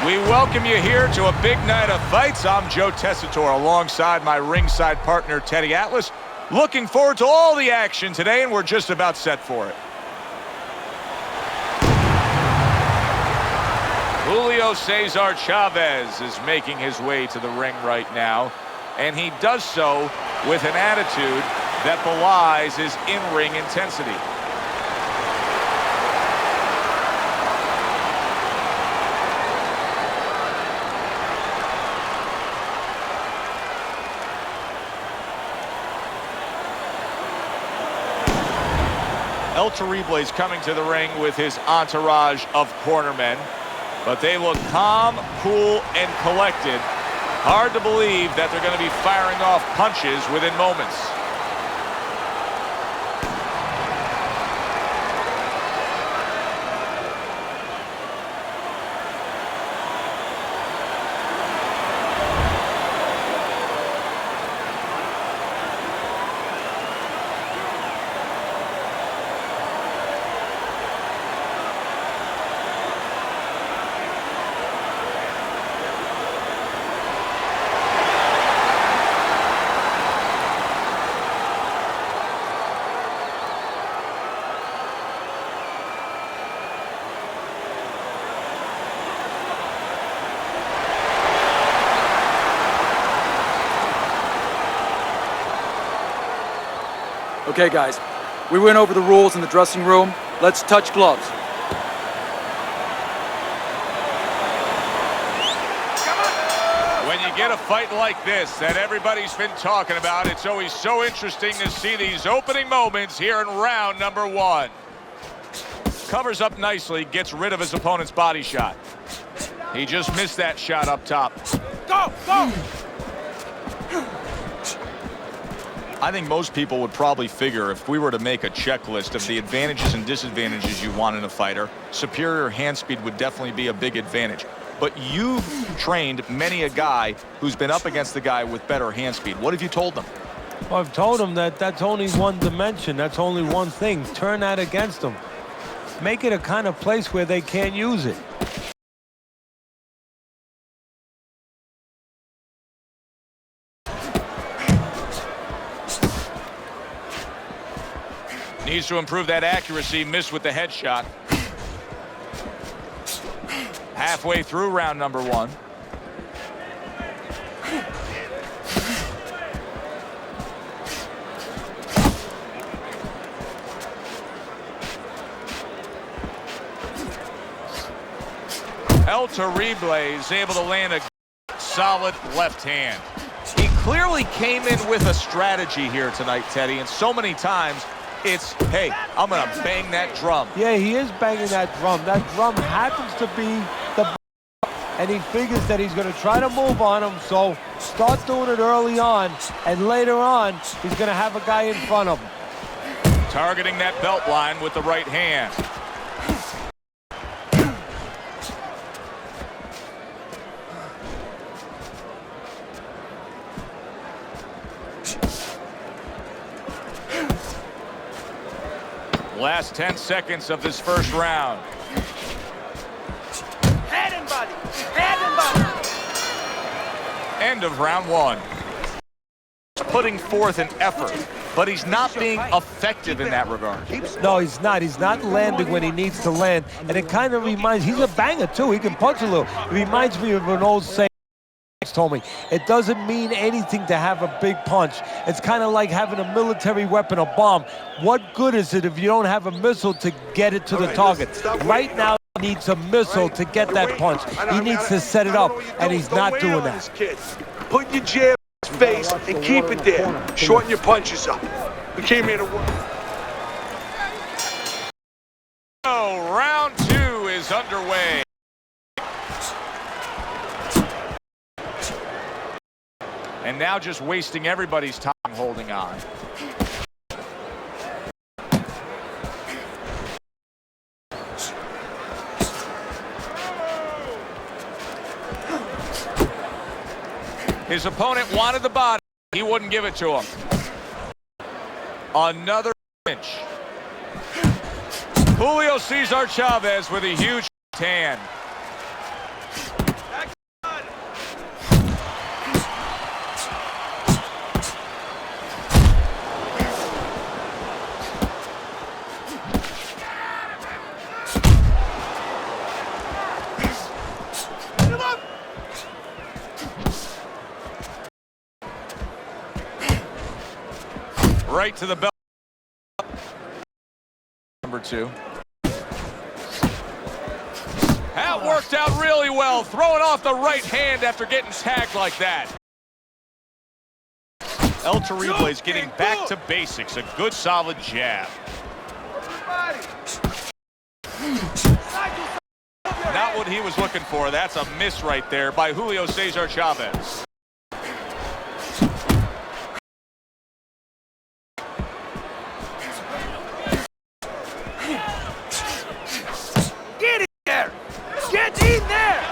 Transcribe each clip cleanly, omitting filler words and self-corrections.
We welcome you here to a big night of fights. I'm Joe Tessitore alongside my ringside partner, Teddy Atlas. Looking forward to all the action today, and we're just about set for it. Julio Cesar Chavez is making his way to the ring right now, and he does so with an attitude that belies his in-ring intensity. El Terrible is coming to the ring with his entourage of cornermen, but they look calm, cool, and collected. Hard to believe that they're going to be firing off punches within moments. Okay, guys, we went over the rules in the dressing room. Let's touch gloves. When you get a fight like this that everybody's been talking about, it's always so interesting to see these opening moments here in round number one. Covers up nicely, gets rid of his opponent's body shot. He just missed that shot up top. Go, go! I think most people would probably figure if we were to make a checklist of the advantages and disadvantages you want in a fighter, superior hand speed would definitely be a big advantage. But you've trained many a guy who's been up against the guy with better hand speed. What have you told them? Well, I've told them that that's only one dimension. That's only one thing. Turn that against them. Make it a kind of place where they can't use it. Needs to improve that accuracy, missed with the headshot. Halfway through round number one. El Terrible is able to land a solid left hand. He clearly came in with a strategy here tonight, Teddy, and so many times it's, hey, I'm going to bang that drum. Yeah, he is banging that drum. That drum happens to be the and he figures that he's going to try to move on him, so start doing it early on, and later on, he's going to have a guy in front of him. Targeting that belt line with the right hand. Last 10 seconds of this first round. Head and body. Head and body. End of round one. Putting forth an effort, but he's not being effective in that regard. No, he's not. He's not landing when he needs to land. And it kind of reminds, he's a banger too. He can punch a little. It reminds me of an old saying told me. It doesn't mean anything to have a big punch. It's kind of like having a military weapon, a bomb. What good is it if you don't have a missile to get it to the target? Right now, he needs a missile to get that punch. He needs to set it up, and he's not doing that. Put your jab in his face and keep it there. Shorten your punches up. We came here to work. Oh, round two is underway. And now just wasting everybody's time holding on. His opponent wanted the body. He wouldn't give it to him. Another pinch. Julio Cesar Chavez with a huge hand. Right to the belt. Number 2. That worked out really well, throwing off the right hand after getting tagged like that. El Terrible is getting back to basics, a good solid jab. Not what he was looking for. That's a miss right there by Julio Cesar Chavez. Get in there! Get in there!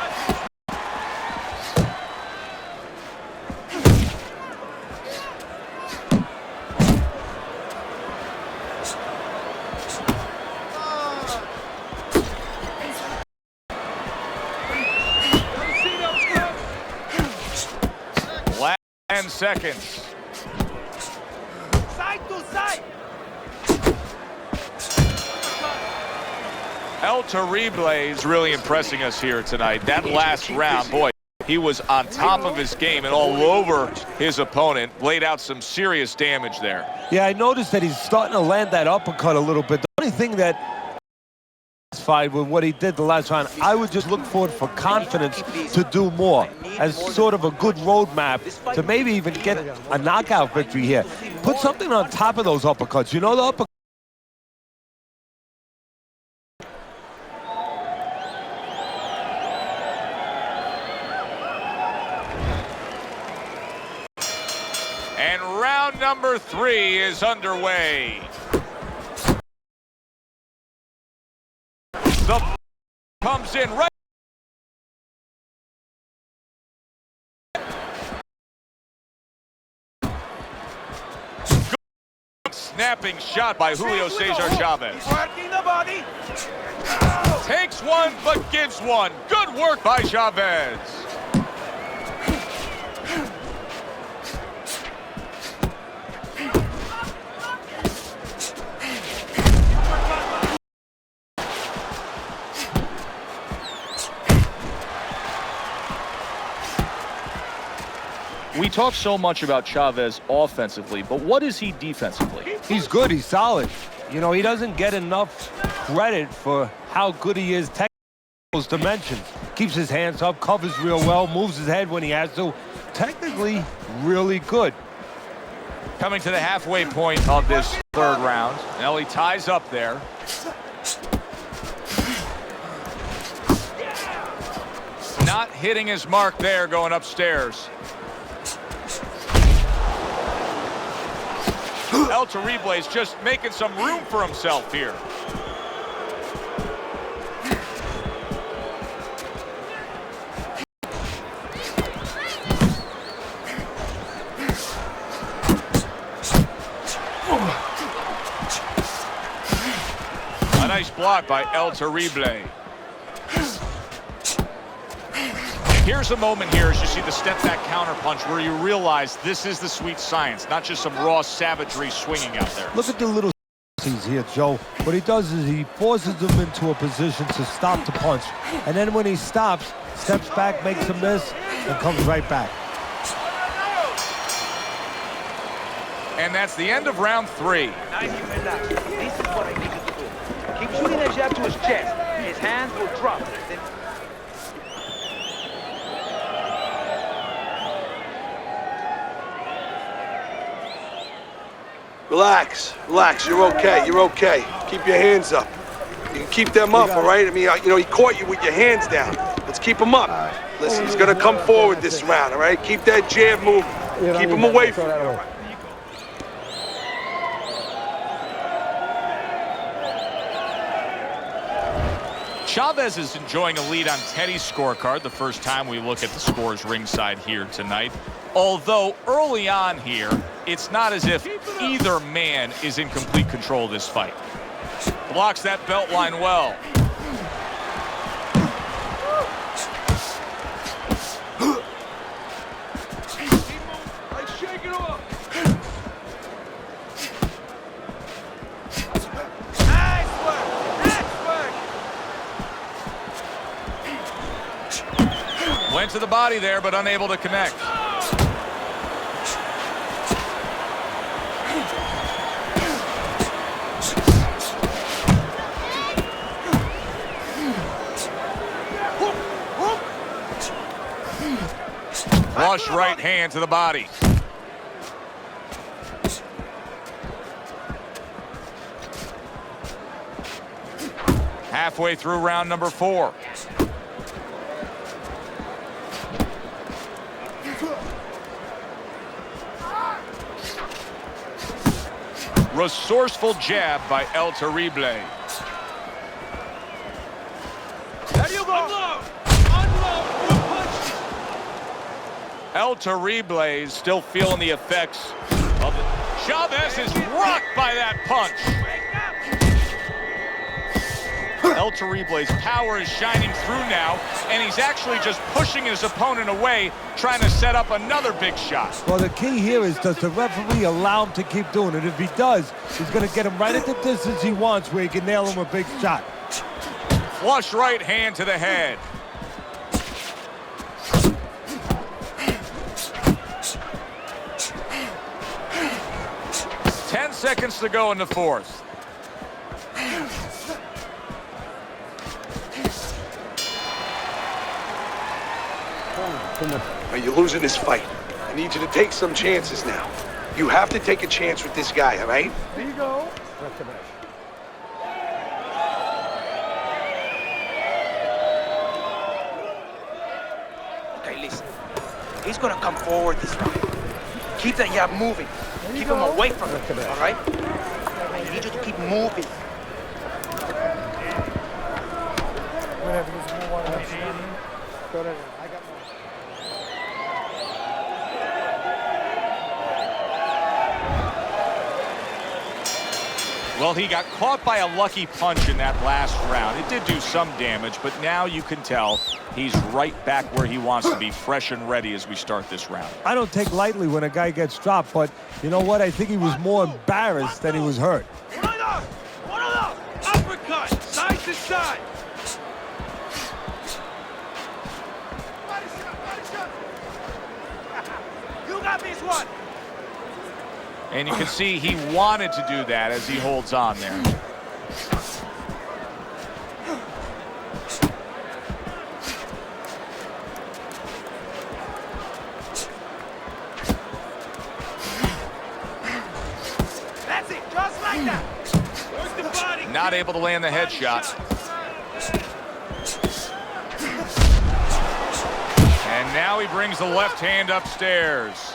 Last 10 seconds. Side to side! El Terrible is really impressing us here tonight. That last round, boy, he was on top of his game and all over his opponent. Laid out some serious damage there. Yeah, I noticed that he's starting to land that uppercut a little bit. The only thing that satisfied with what he did the last round, I would just look forward for confidence to do more as sort of a good roadmap to maybe even get a knockout victory here. Put something on top of those uppercuts. You know, the uppercut. And round number 3 is underway. The comes in right. Good snapping shot by Julio Cesar Chavez. Working the body. Takes one, but gives one. Good work by Chavez. We talk so much about Chavez offensively, but what is he defensively? He's good. He's solid. You know, he doesn't get enough credit for how good he is technically in those dimensions. Keeps his hands up, covers real well, moves his head when he has to. Technically, really good. Coming to the halfway point of this 3rd round. Now he ties up there. Not hitting his mark there, going upstairs. El Terrible is just making some room for himself here. A nice block by El Terrible. Here's a moment here as you see the step back counter punch where you realize this is the sweet science, not just some raw savagery swinging out there. Look at the little here, Joe. What he does is he forces them into a position to stop the punch. And then when he stops, steps back, makes a miss, and comes right back. And that's the end of round 3. Nice and relaxed. This is what I need you to do. Keep shooting a jab to his chest. His hands will drop. Then Relax, relax, you're okay, you're okay. Keep your hands up. You can keep them up, all right? I mean, you know, he caught you with your hands down. Let's keep him up. Listen, he's gonna come forward this round, all right? Keep that jab moving. Keep him away from you. Chavez is enjoying a lead on Teddy's scorecard the first time we look at the scores ringside here tonight. Although early on here, it's not as if either man is in complete control of this fight. Blocks that belt line well. Shake it off. nice work. Nice work. Went to the body there, but unable to connect. Flush right hand to the body. Halfway through round number 4. Resourceful jab by El Terrible. There you go. Unload. Punch. El Terrible is still feeling the effects of it. Chavez is rocked by that punch. El Terrible's power is shining through now, and he's actually just pushing his opponent away, trying to set up another big shot. Well, the key here is, does the referee allow him to keep doing it? If he does, he's going to get him right at the distance he wants where he can nail him a big shot. Flush right hand to the head. Ten seconds to go in the 4th. You're losing this fight. I need you to take some chances now. You have to take a chance with this guy, all right? There you go. Okay, listen. He's gonna come forward this round. Keep that jab moving. Keep him away from him, all right? I need you to keep moving. Well, he got caught by a lucky punch in that last round. It did do some damage, but now you can tell he's right back where he wants to be, fresh and ready as we start this round. I don't take lightly when a guy gets dropped, but you know what? I think he was more embarrassed than he was hurt. One up. Uppercut. Side to side. You got this one. And you can see he wanted to do that as he holds on there. That's it. Just like that. Where's the body? Not able to land the headshot. And now he brings the left hand upstairs.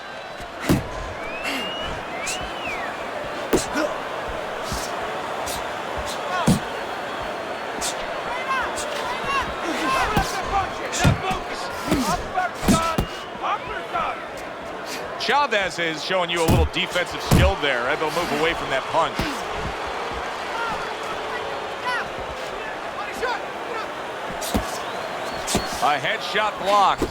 Chavez is showing you a little defensive skill there. Able to move away from that punch. A headshot blocked.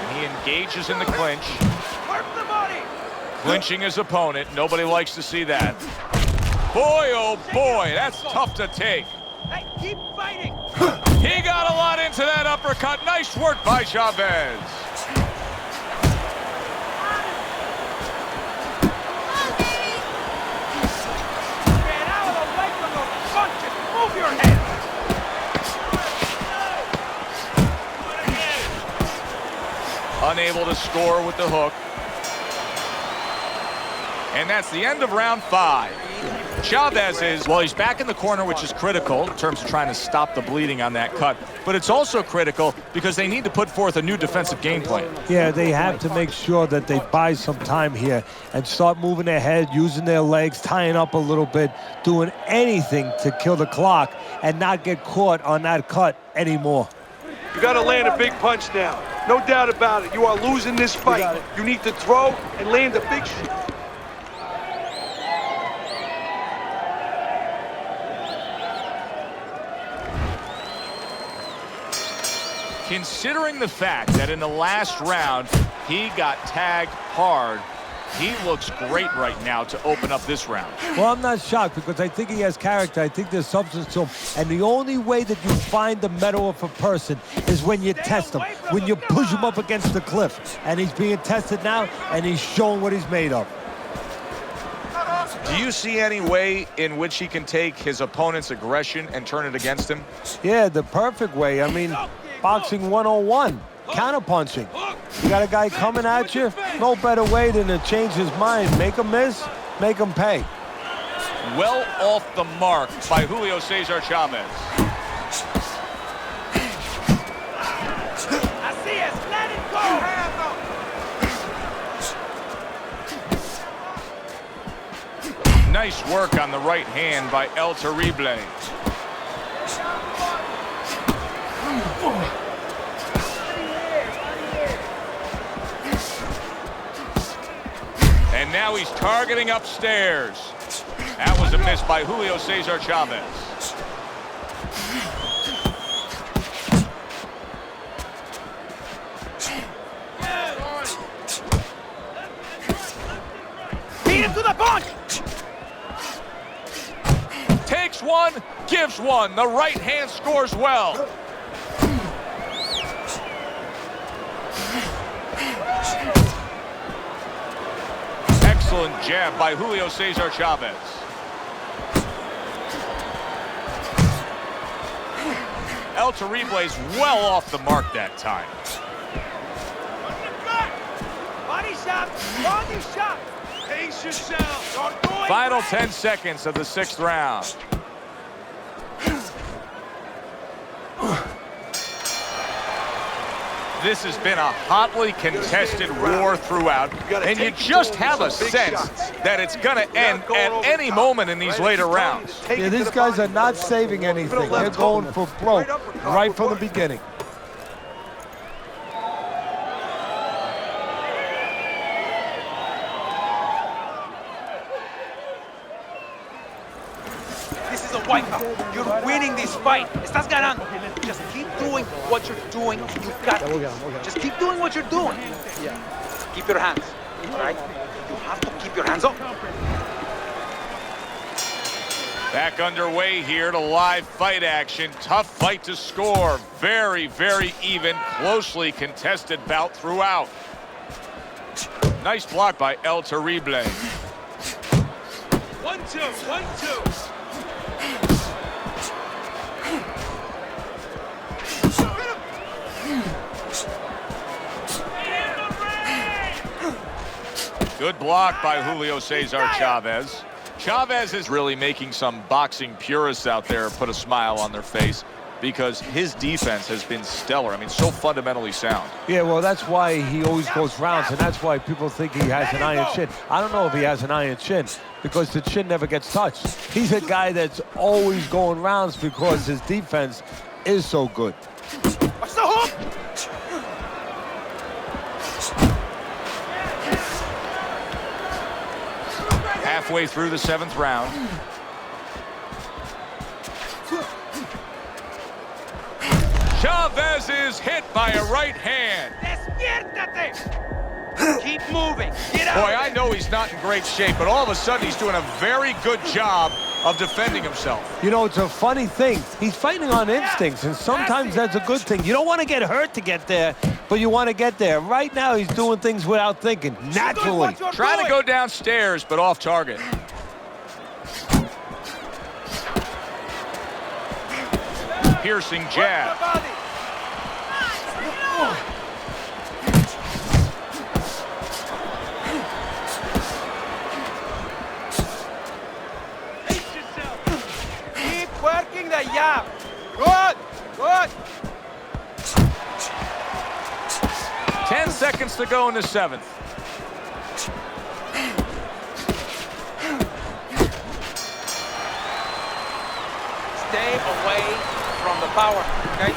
And he engages in the clinch. Clinching his opponent. Nobody likes to see that. Boy, oh boy, that's tough to take. Hey, keep fighting. He got a lot into that uppercut. Nice work by Chavez. Get out of the way from those punches. Move your head. Unable to score with the hook. And that's the end of round 5. Chavez is, well, he's back in the corner, which is critical in terms of trying to stop the bleeding on that cut. But it's also critical because they need to put forth a new defensive game plan. Yeah, they have to make sure that they buy some time here and start moving their head, using their legs, tying up a little bit, doing anything to kill the clock and not get caught on that cut anymore. You got to land a big punch now. No doubt about it. You are losing this fight. You need to throw and land a big shot. Considering the fact that in the last round he got tagged hard, he looks great right now to open up this round. Well, I'm not shocked because I think he has character. I think there's substance to him. And the only way that you find the mettle of a person is when you test him, when you push him up against the cliff. And he's being tested now, and he's showing what he's made of. Do you see any way in which he can take his opponent's aggression and turn it against him? Yeah, the perfect way. I mean, boxing 101, counterpunching. You got a guy coming at you, no better way than to change his mind. Make him miss, make him pay. Well off the mark by Julio Cesar Chavez. Así es, let it go. Nice work on the right hand by El Terrible. And now he's targeting upstairs. That was a miss by Julio Cesar Chavez. Beat him to the punch. Takes one, gives one. The right hand scores well. Excellent jab by Julio Cesar Chavez. El Terrible's well off the mark that time. Body shot, body shot. Pace yourself. Don't do it. Final 10 seconds of the 6th round. This has been a hotly contested war throughout, and you just have a sense that it's going to end at any moment in these later rounds. Yeah, these guys are not saving anything. They're going for broke right from the beginning. This is a wipeout. You're winning this fight. Estás ganando. Just keep doing what you're doing. You got this. Just keep doing what you're doing. Keep your hands, all right? You have to keep your hands up. Back underway here to live fight action. Tough fight to score. Very, very even, closely contested bout throughout. Nice block by El Terrible. 1-2, 1-2. Good block by Julio Cesar Chavez. Chavez is really making some boxing purists out there put a smile on their face because his defense has been stellar. I mean, so fundamentally sound. Yeah, well, that's why he always goes rounds, and that's why people think he has an iron chin. I don't know if he has an iron chin because the chin never gets touched. He's a guy that's always going rounds because his defense is so good. Watch the hook. Halfway through the 7th round. Chavez is hit by a right hand. Despiértate. Keep moving. Get out. Boy, I know he's not in great shape, but all of a sudden he's doing a very good job of defending himself. You know, it's a funny thing. He's fighting on instincts, and sometimes that's a good thing. You don't want to get hurt to get there, but you want to get there. Right now, he's doing things without thinking, naturally. Trying to go downstairs, but off target. Piercing jab. Keep working the jab. Good, good. 10 seconds to go in the 7th. Stay away from the power, okay?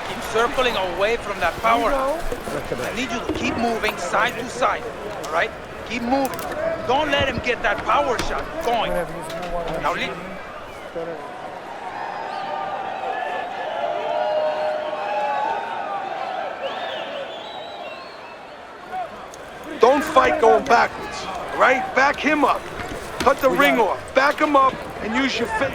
Keep circling away from that power. I need you to keep moving side to side, all right? Keep moving. Don't let him get that power shot going. Now, Don't fight going backwards, all right? Back him up. Cut the ring off. Back him up and use your feet.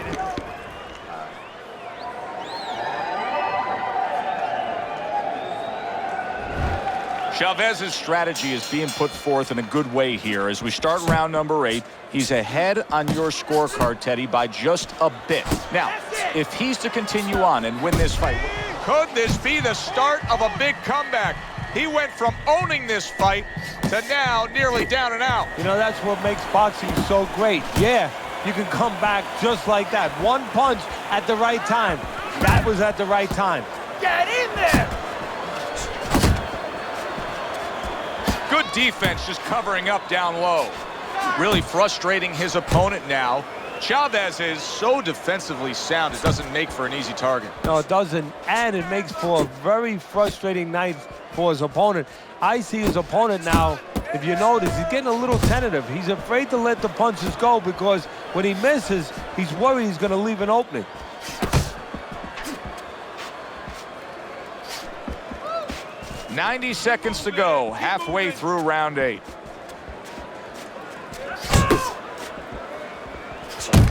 Chavez's strategy is being put forth in a good way here. As we start round number 8, he's ahead on your scorecard, Teddy, by just a bit. Now, if he's to continue on and win this fight... Could this be the start of a big comeback? He went from owning this fight to now nearly down and out. You know, that's what makes boxing so great. Yeah, you can come back just like that. One punch at the right time. That was at the right time. Get in there! Good defense, just covering up down low. Really frustrating his opponent now. Chavez is so defensively sound, it doesn't make for an easy target. No, it doesn't, and it makes for a very frustrating night for his opponent. I see his opponent now, if you notice, he's getting a little tentative. He's afraid to let the punches go because when he misses, he's worried he's going to leave an opening. "90 seconds to go, halfway through round 8.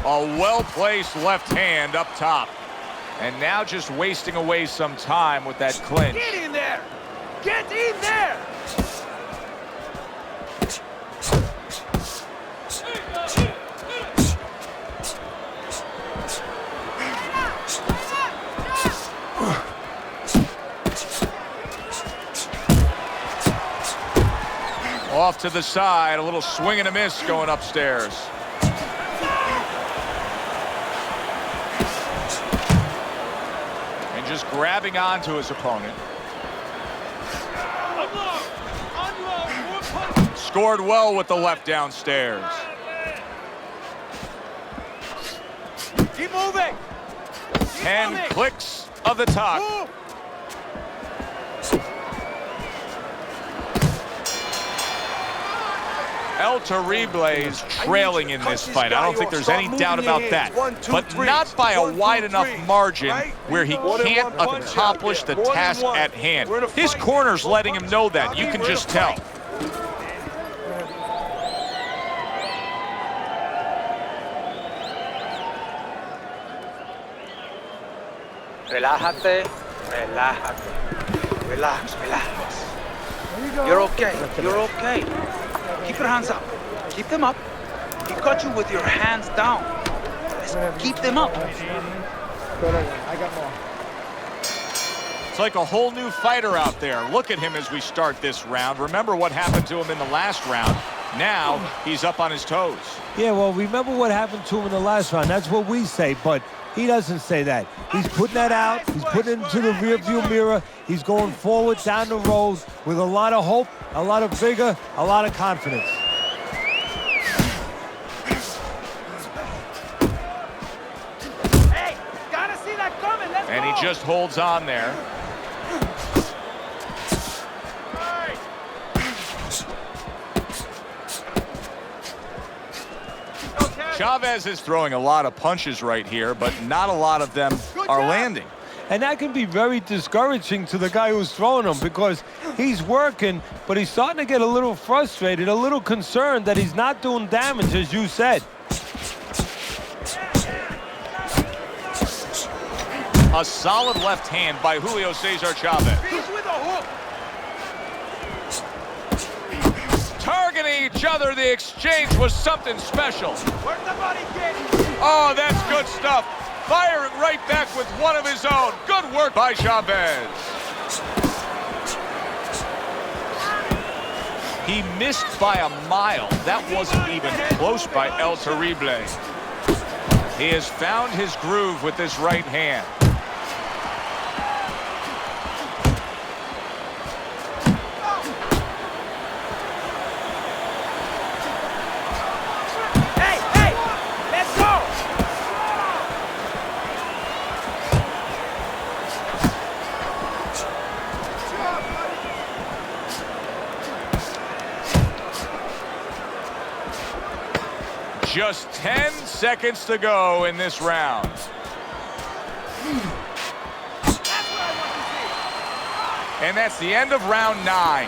A well-placed left hand up top. And now just wasting away some time with that clinch. Get in there! Get in there! Off to the side, a little swing and a miss going upstairs. And just grabbing onto his opponent. Scored well with the left downstairs. Keep moving! 10 clicks of the tuck. Move. El Terrible is trailing in this fight. I don't think there's any doubt about that. But not by a wide enough margin where he can't accomplish the task at hand. His corner's letting him know that. You can just tell. Relájate, relájate. Relax, relax. You're okay, you're okay. Keep your hands up. Keep them up. He caught you with your hands down. Let's keep them up. I got more. It's like a whole new fighter out there. Look at him as we start this round. Remember what happened to him in the last round. Now he's up on his toes. Yeah, well, remember what happened to him in the last round. That's what we say, but he doesn't say that. He's putting that out. He's putting it into the rearview mirror. He's going forward down the road with a lot of hope, a lot of vigor, a lot of confidence. Hey, gotta see that coming. Let's And go. he just holds on there. Chavez is throwing a lot of punches right here, but not a lot of them are landing. And that can be very discouraging to the guy who's throwing them because he's working, but he's starting to get a little frustrated, a little concerned that he's not doing damage, as you said. A solid left hand by Julio Cesar Chavez. He's with a hook. Targeting each other, the exchange was something special. Where's the body kick? Oh, that's good stuff. Firing right back with one of his own. Good work by Chavez. He missed by a mile. That wasn't even close by El Terrible. He has found his groove with this right hand. Hey, hey, let's go. Just 10 seconds to go in this round. And that's the end of round 9.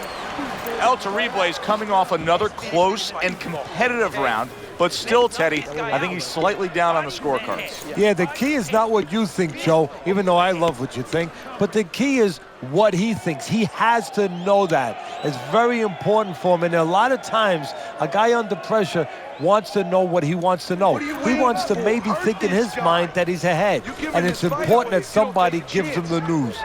El Terrible is coming off another close and competitive round. But still, Teddy, I think he's slightly down on the scorecards. Yeah, the key is not what you think, Joe, even though I love what you think, but the key is what he thinks. He has to know that. It's very important for him, and a lot of times, a guy under pressure wants to know what he wants to know. He wants to maybe think in his mind that he's ahead, and it's important that somebody gives him the news.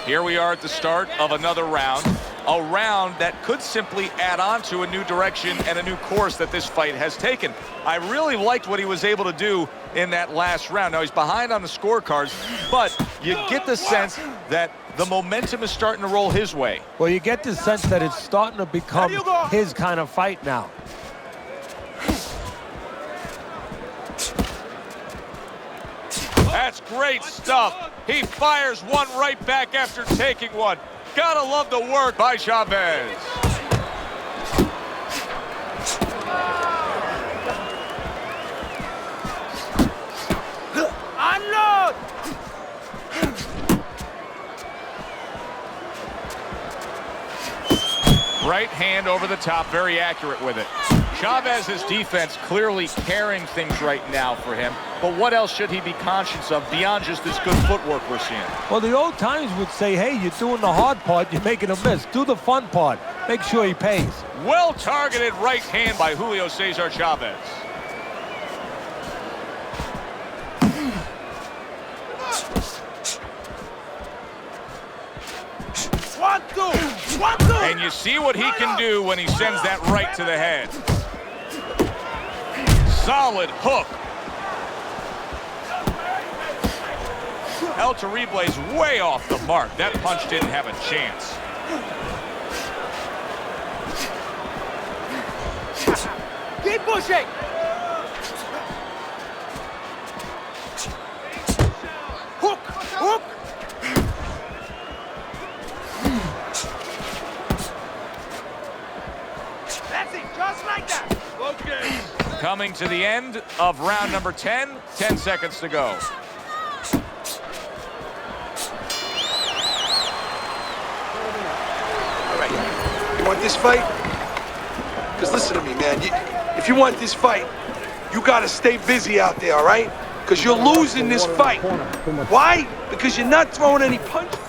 Here we are at the start of another round. A round that could simply add on to a new direction and a new course that this fight has taken. I really liked what he was able to do in that last round. Now, he's behind on the scorecards, but you get the sense that the momentum is starting to roll his way. Well, you get the sense that it's starting to become his kind of fight now. That's great stuff. He fires one right back after taking one. Gotta love the work by Chavez. Unload! Right hand over the top, very accurate with it. Chavez's defense clearly carrying things right now for him, but what else should he be conscious of beyond just this good footwork we're seeing? Well, the old times would say, hey, you're doing the hard part, you're making a miss. Do the fun part. Make sure he pays. Well-targeted right hand by Julio Cesar Chavez. One, two! And you see what he can do when he sends that right to the head. Solid hook. El Terrible's way off the mark. That punch didn't have a chance. Keep pushing! Hook! Hook! That's it, just like that. Okay. Coming to the end of round number 10, 10 seconds to go. All right, you want this fight? Because listen to me, man. If you want this fight, you got to stay busy out there, all right? Because you're losing this fight. Why? Because you're not throwing any punches.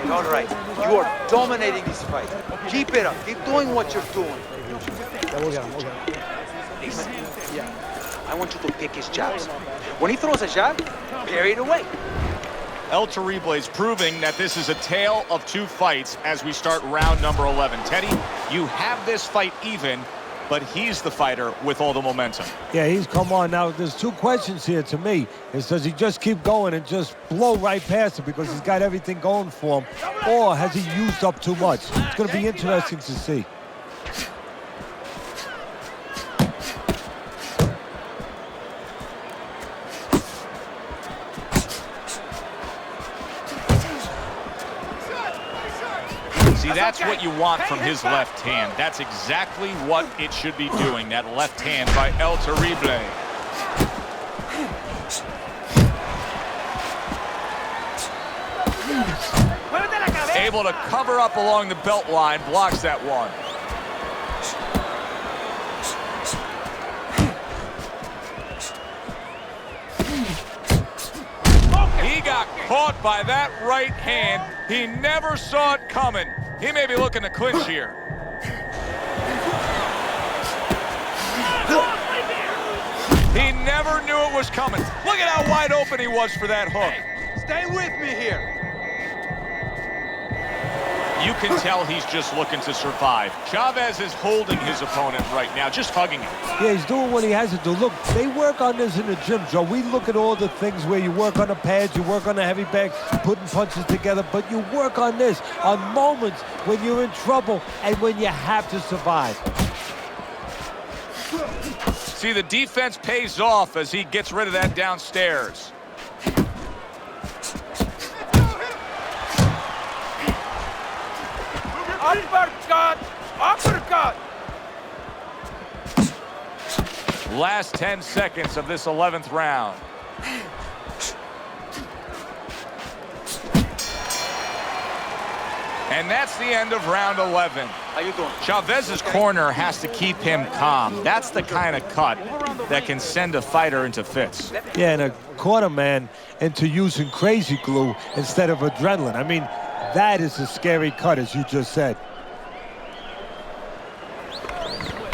All right. You are dominating this fight. Keep it up. Keep doing what you're doing. Listen, I want you to pick his jabs. When he throws a jab, parry it away. El Terrible's proving that this is a tale of two fights as we start round number 11. Teddy, you have this fight even, but he's the fighter with all the momentum. Yeah, he's come on. Now, there's two questions here to me. Does he just keep going and just blow right past it because he's got everything going for him? Or has he used up too much? It's going to be interesting to see. See, that's what you want from his left hand. That's exactly what it should be doing, that left hand by El Terrible. Able to cover up along the belt line, blocks that one. He got caught by that right hand. He never saw it coming. He may be looking to clinch here. He never knew it was coming. Look at how wide open he was for that hook. Stay with me here. You can tell he's just looking to survive. Chavez is holding his opponent right now, just hugging him. Yeah, he's doing what he has to do. Look, they work on this in the gym, Joe. We look at all the things where you work on the pads, you work on the heavy bag, putting punches together, but you work on this on moments when you're in trouble and when you have to survive. See, the defense pays off as he gets rid of that downstairs. Uppercut! Uppercut! Last 10 seconds of this 11th round. And that's the end of round 11. How you doing? Chavez's corner has to keep him calm. That's the kind of cut that can send a fighter into fits. Yeah, and a quarter man into using crazy glue instead of adrenaline. I mean, that is a scary cut, as you just said.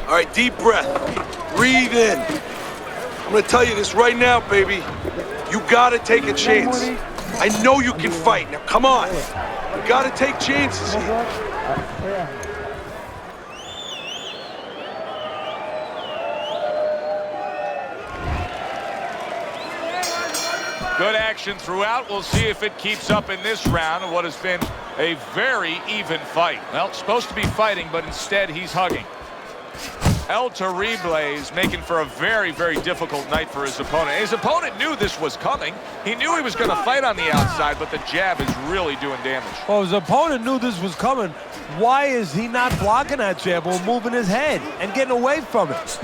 All right, deep breath. Breathe in. I'm gonna tell you this right now, baby. You gotta take a chance. I know you can fight. Now, come on. You gotta take chances here. Good action throughout. We'll see if it keeps up in this round of what has been a very even fight. Well, supposed to be fighting, but instead he's hugging. El Terrible is making for a very, very difficult night for his opponent. His opponent knew this was coming. He knew he was going to fight on the outside, but the jab is really doing damage. Well, his opponent knew this was coming. Why is he not blocking that jab or moving his head and getting away from it?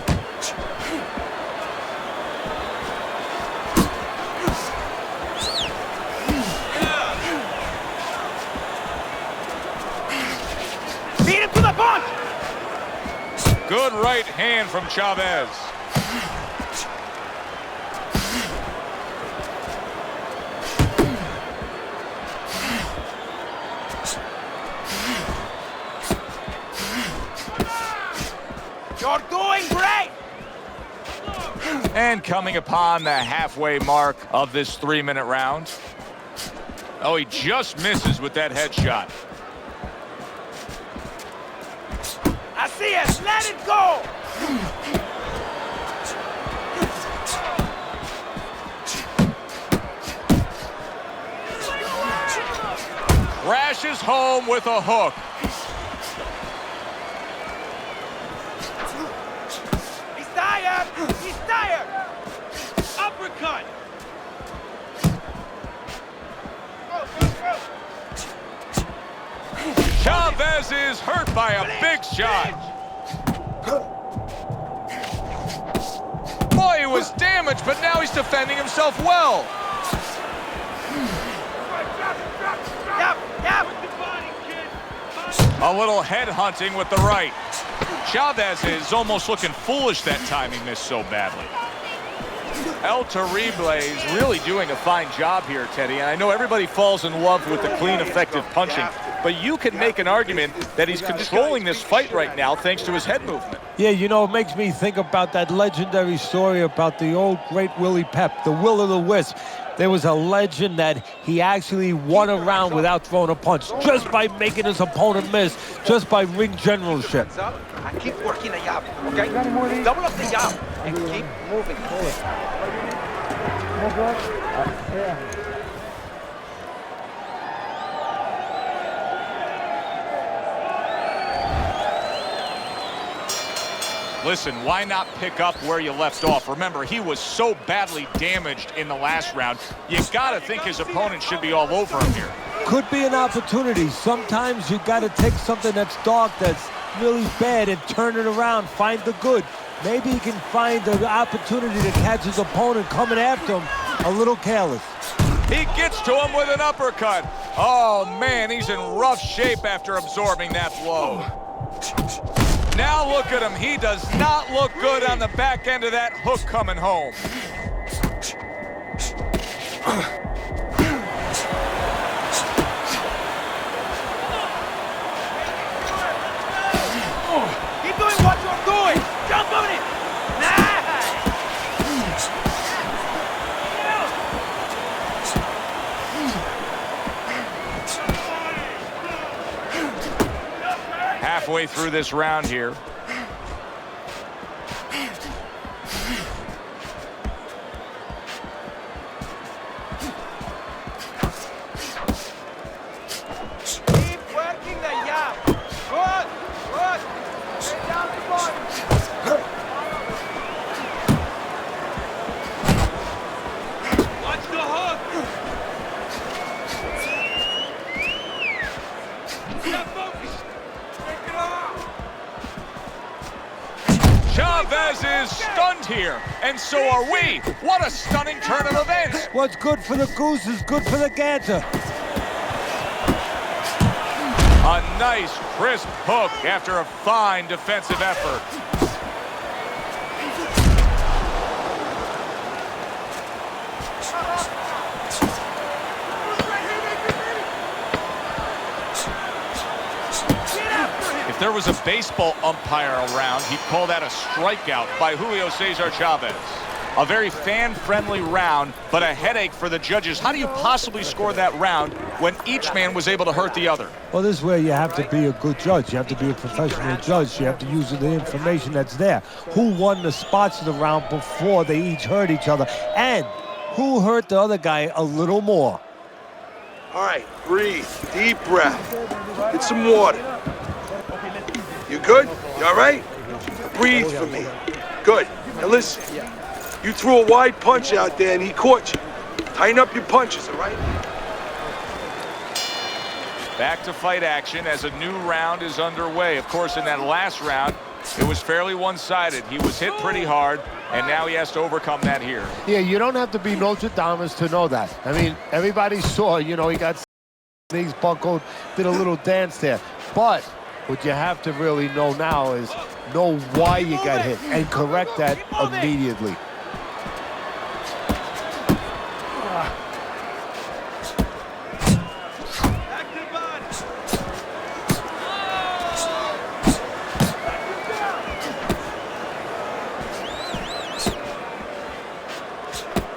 Beat him to the punch! Good right hand from Chavez. You're doing great! And coming upon the halfway mark of this 3-minute round. Oh, he just misses with that headshot. I see it! Let it go! Crashes home with a hook. He's tired! He's tired! Uppercut! Chavez is hurt by a big shot. Boy, he was damaged, but now he's defending himself well. A little head hunting with the right. Chavez is almost looking foolish that time he missed so badly. El Terrible is really doing a fine job here, Teddy. And I know everybody falls in love with the clean, effective punching, but you can make an argument that he's controlling this fight right now thanks to his head movement. Yeah, you know, it makes me think about that legendary story about the old great Willie Pep, the Will o' the Wisp. There was a legend that he actually won a round without throwing a punch, just by making his opponent miss, just by ring generalship. And keep working the jab, okay? Double up the jab and keep moving. Listen, why not pick up where you left off? Remember, he was so badly damaged in the last round. You got to think his opponent should be all over him here. Could be an opportunity. Sometimes you got to take something that's dark, that's really bad, and turn it around, find the good. Maybe he can find the opportunity to catch his opponent coming after him a little careless. He gets to him with an uppercut. Oh, man, he's in rough shape after absorbing that blow. Now look at him. He does not look good on the back end of that hook coming home. Keep doing what you're doing. Jump on it. Halfway through this round here. Keep working the jab. Good, good. Stay down the bottom. Watch the hook. Step focus. Break it off. here, and so are we. What a stunning turn of events. What's good for the goose is good for the gander. A nice, crisp hook after a fine defensive effort. If there was a baseball umpire around, he'd call that a strikeout by Julio Cesar Chavez. A very fan-friendly round, but a headache for the judges. How do you possibly score that round when each man was able to hurt the other? Well, this is where you have to be a good judge. You have to be a professional judge. You have to use the information that's there. Who won the spots of the round before they each hurt each other? And who hurt the other guy a little more? All right, breathe. Deep breath. Get some water. You good? You all right? Breathe for me. Good. Now listen. You threw a wide punch out there and he caught you. Tighten up your punches, all right? Back to fight action as a new round is underway. Of course, in that last round, it was fairly one-sided. He was hit pretty hard, and now he has to overcome that here. Yeah, you don't have to be Nostradamus to know that. I mean, everybody saw, you know, he got knees buckled, did a little dance there. But what you have to really know now is know why you got hit and correct that immediately.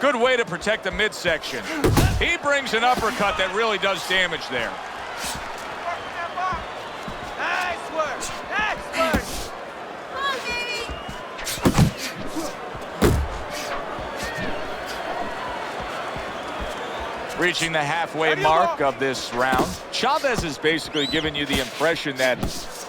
Good way to protect the midsection. He brings an uppercut that really does damage there. Nice work. Nice work. Reaching the halfway mark of this round. Chavez is basically giving you the impression that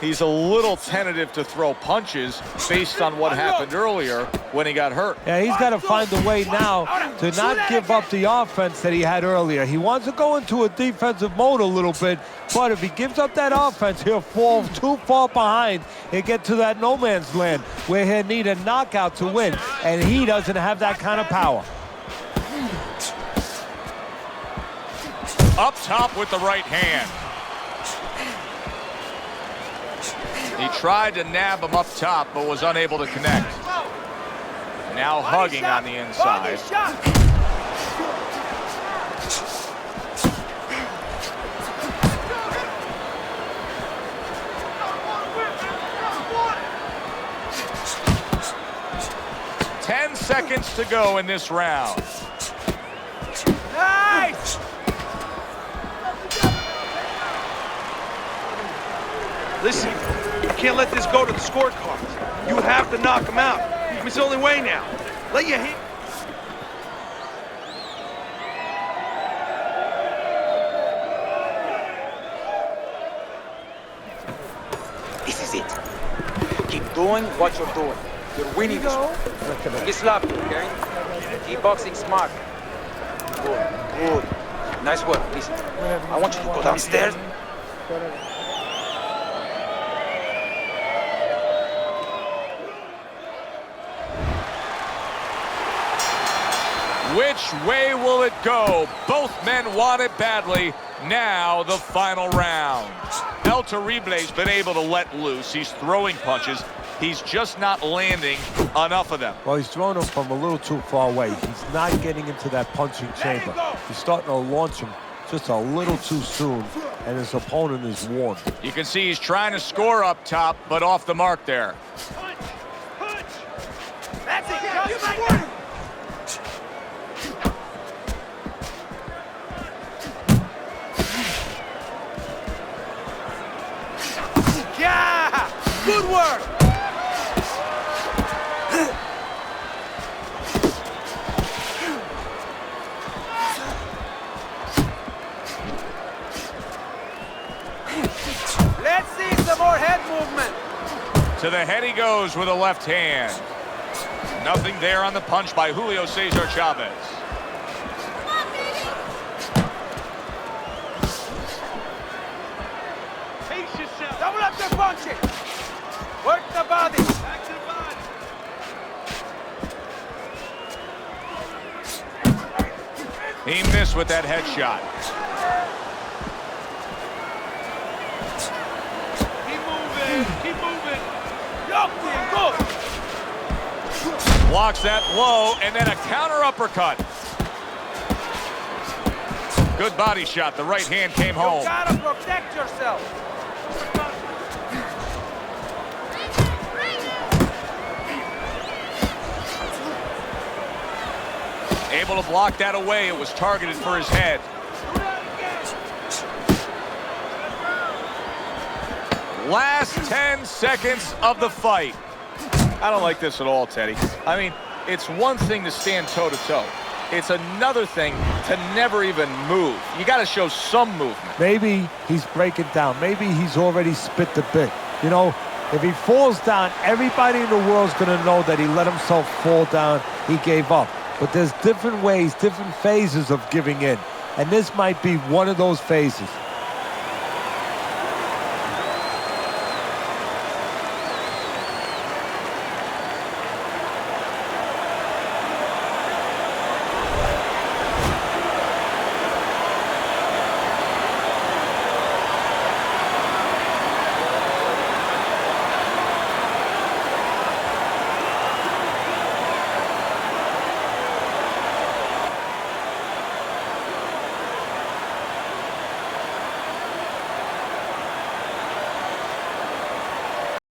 he's a little tentative to throw punches based on what happened earlier when he got hurt. Yeah, he's got to find a way now to not give up the offense that he had earlier. He wants to go into a defensive mode a little bit, but if he gives up that offense, he'll fall too far behind and get to that no man's land where he'll need a knockout to win, and he doesn't have that kind of power. Up top with the right hand. He tried to nab him up top, but was unable to connect. Now hugging on the inside. 10 seconds to go in this round. Nice. Listen, you can't let this go to the scorecards. You have to knock him out. It's the only way now. Let your hand... This is it. Keep doing what you're doing. You're winning this one. Get sloppy, okay? Keep boxing smart. Good, good. Nice work. Listen, I want you to go downstairs. Which way will it go? Both men want it badly. Now the final round. El Terrible's been able to let loose. He's throwing punches. He's just not landing enough of them. Well, he's throwing them from a little too far away. He's not getting into that punching chamber. He's starting to launch him just a little too soon, and his opponent is warned. You can see he's trying to score up top, but off the mark there. Punch! Punch! That's it! Just like that! Yeah! Good work! Let's see some more head movement. To the head he goes with a left hand. Nothing there on the punch by Julio Cesar Chavez. Pace yourself. Double up the punches. Work the body. Back to the body. He missed with that headshot. Keep moving. Blocks that blow, and then a counter uppercut. Good body shot. The right hand came home. You gotta protect yourself. Able to block that away. It was targeted for his head. Last 10 seconds of the fight. I don't like this at all, Teddy. I mean, it's one thing to stand toe-to-toe. It's another thing to never even move. You got to show some movement. Maybe he's breaking down. Maybe he's already spit the bit. You know, if he falls down, everybody in the world's going to know that he let himself fall down. He gave up. But there's different ways, different phases of giving in. And this might be one of those phases.